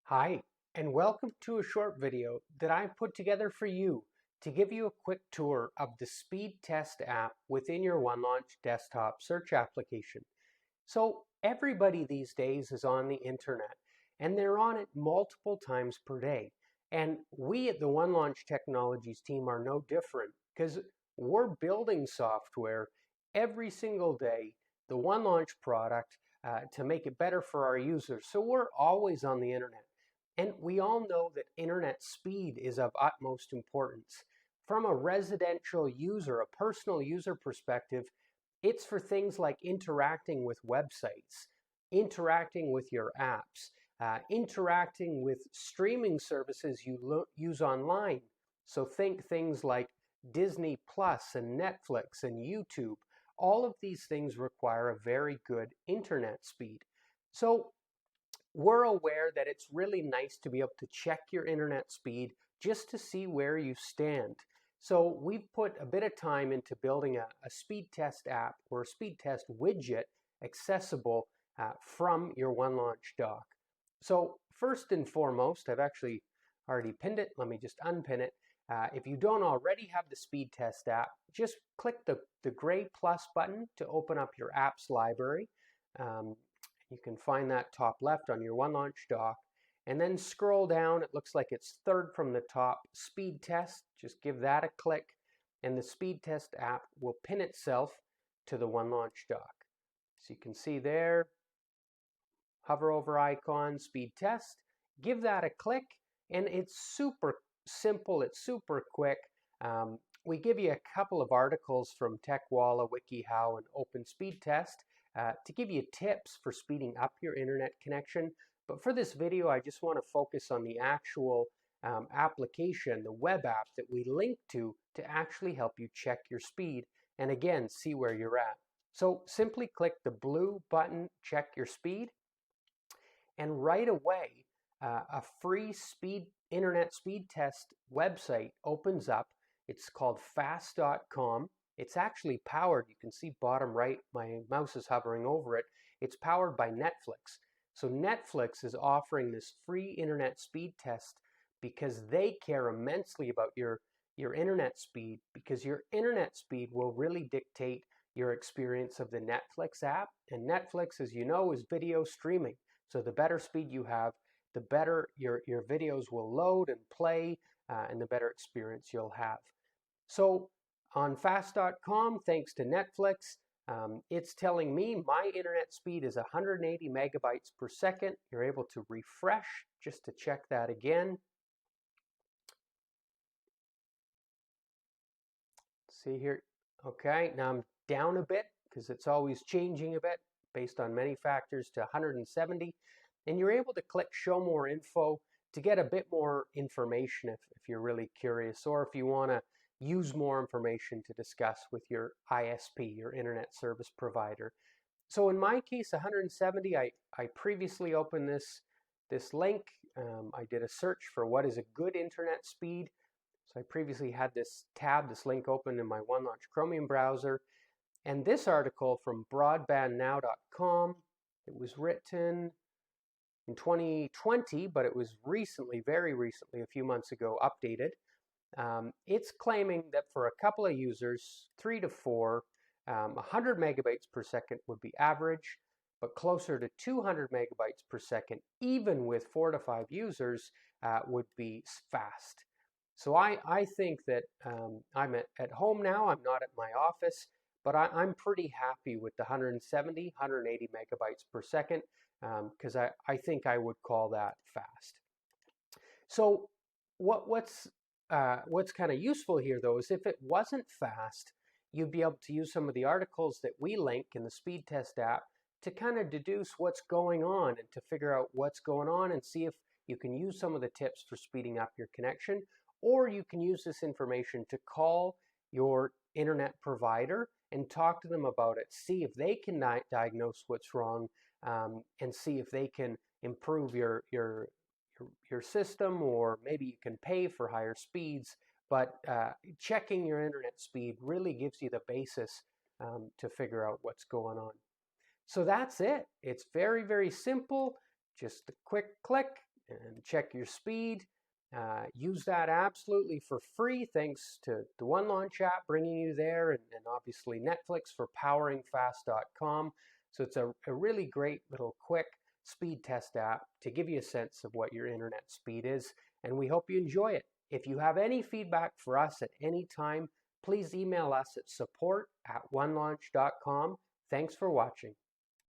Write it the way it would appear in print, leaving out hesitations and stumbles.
Hi, and welcome to a short video that I put together for you to give you a quick tour of the Speed Test app within your OneLaunch desktop search application. So everybody these days is on the internet, and they're on it multiple times per day. And we at the OneLaunch Technologies team are no different because we're building software every single day, the OneLaunch product, to make it better for our users. So we're always on the internet. And we all know that internet speed is of utmost importance. From a residential user, a personal user perspective, it's for things like interacting with websites, interacting with your apps, interacting with streaming services you use online. So think things like Disney Plus and Netflix and YouTube. All of these things require a very good internet speed. So we're aware that it's really nice to be able to check your internet speed just to see where you stand. So we've put a bit of time into building a speed test app or a speed test widget accessible from your OneLaunch dock. So first and foremost, I've actually already pinned it. Let me just unpin it. If you don't already have the speed test app, just click the gray plus button to open up your apps library. You can find that top left on your OneLaunch dock. And then scroll down. It looks like it's third from the top, Speed Test. Just give that a click, and the Speed Test app will pin itself to the OneLaunch dock. So you can see there, hover over icon, Speed Test. Give that a click, and it's super simple. It's super quick. We give you a couple of articles from TechWalla, WikiHow, and Open Speed Test to give you tips for speeding up your internet connection. But for this video, I just want to focus on the actual application, the web app that we link to actually help you check your speed and again, see where you're at. So simply click the blue button, check your speed, and right away, a free internet speed test website opens up. It's called fast.com. It's actually powered, you can see bottom right, my mouse is hovering over it. It's powered by Netflix. So Netflix is offering this free internet speed test because they care immensely about your internet speed, because your internet speed will really dictate your experience of the Netflix app. And Netflix, as you know, is video streaming. So the better speed you have, the better your videos will load and play, and the better experience you'll have. So on fast.com, thanks to Netflix, it's telling me my internet speed is 180 megabytes per second. You're able to refresh just to check that again. See here. Okay, now I'm down a bit because it's always changing a bit based on many factors to 170. And you're able to click Show More Info to get a bit more information if you're really curious, or if you want to use more information to discuss with your ISP, your internet service provider. So in my case, 170, I previously opened this link. I did a search for what is a good internet speed. So I previously had this tab, this link open in my OneLaunch Chromium browser. And this article from broadbandnow.com, it was written in 2020, but it was recently, very recently, a few months ago, updated. It's claiming that for a couple of users, 3 to 4, 100 megabytes per second would be average, but closer to 200 megabytes per second, even with 4 to 5 users, would be fast. So I think that I'm at home now. I'm not at my office, but I'm pretty happy with the 170, 180 megabytes per second, because I think I would call that fast. So what's kind of useful here, though, is if it wasn't fast, you'd be able to use some of the articles that we link in the speed test app to kind of deduce what's going on and to figure out what's going on and see if you can use some of the tips for speeding up your connection, or you can use this information to call your internet provider and talk to them about it, see if they can diagnose what's wrong, and see if they can improve your system, or maybe you can pay for higher speeds. But checking your internet speed really gives you the basis to figure out what's going on. So that's it. It's very, very simple. Just a quick click, and check your speed. Use that absolutely for free thanks to the OneLaunch app bringing you there, and obviously Netflix for poweringfast.com. So it's a really great little quick speed test app to give you a sense of what your internet speed is, and we hope you enjoy it. If you have any feedback for us at any time, please email us at support@onelaunch.com. Thanks for watching.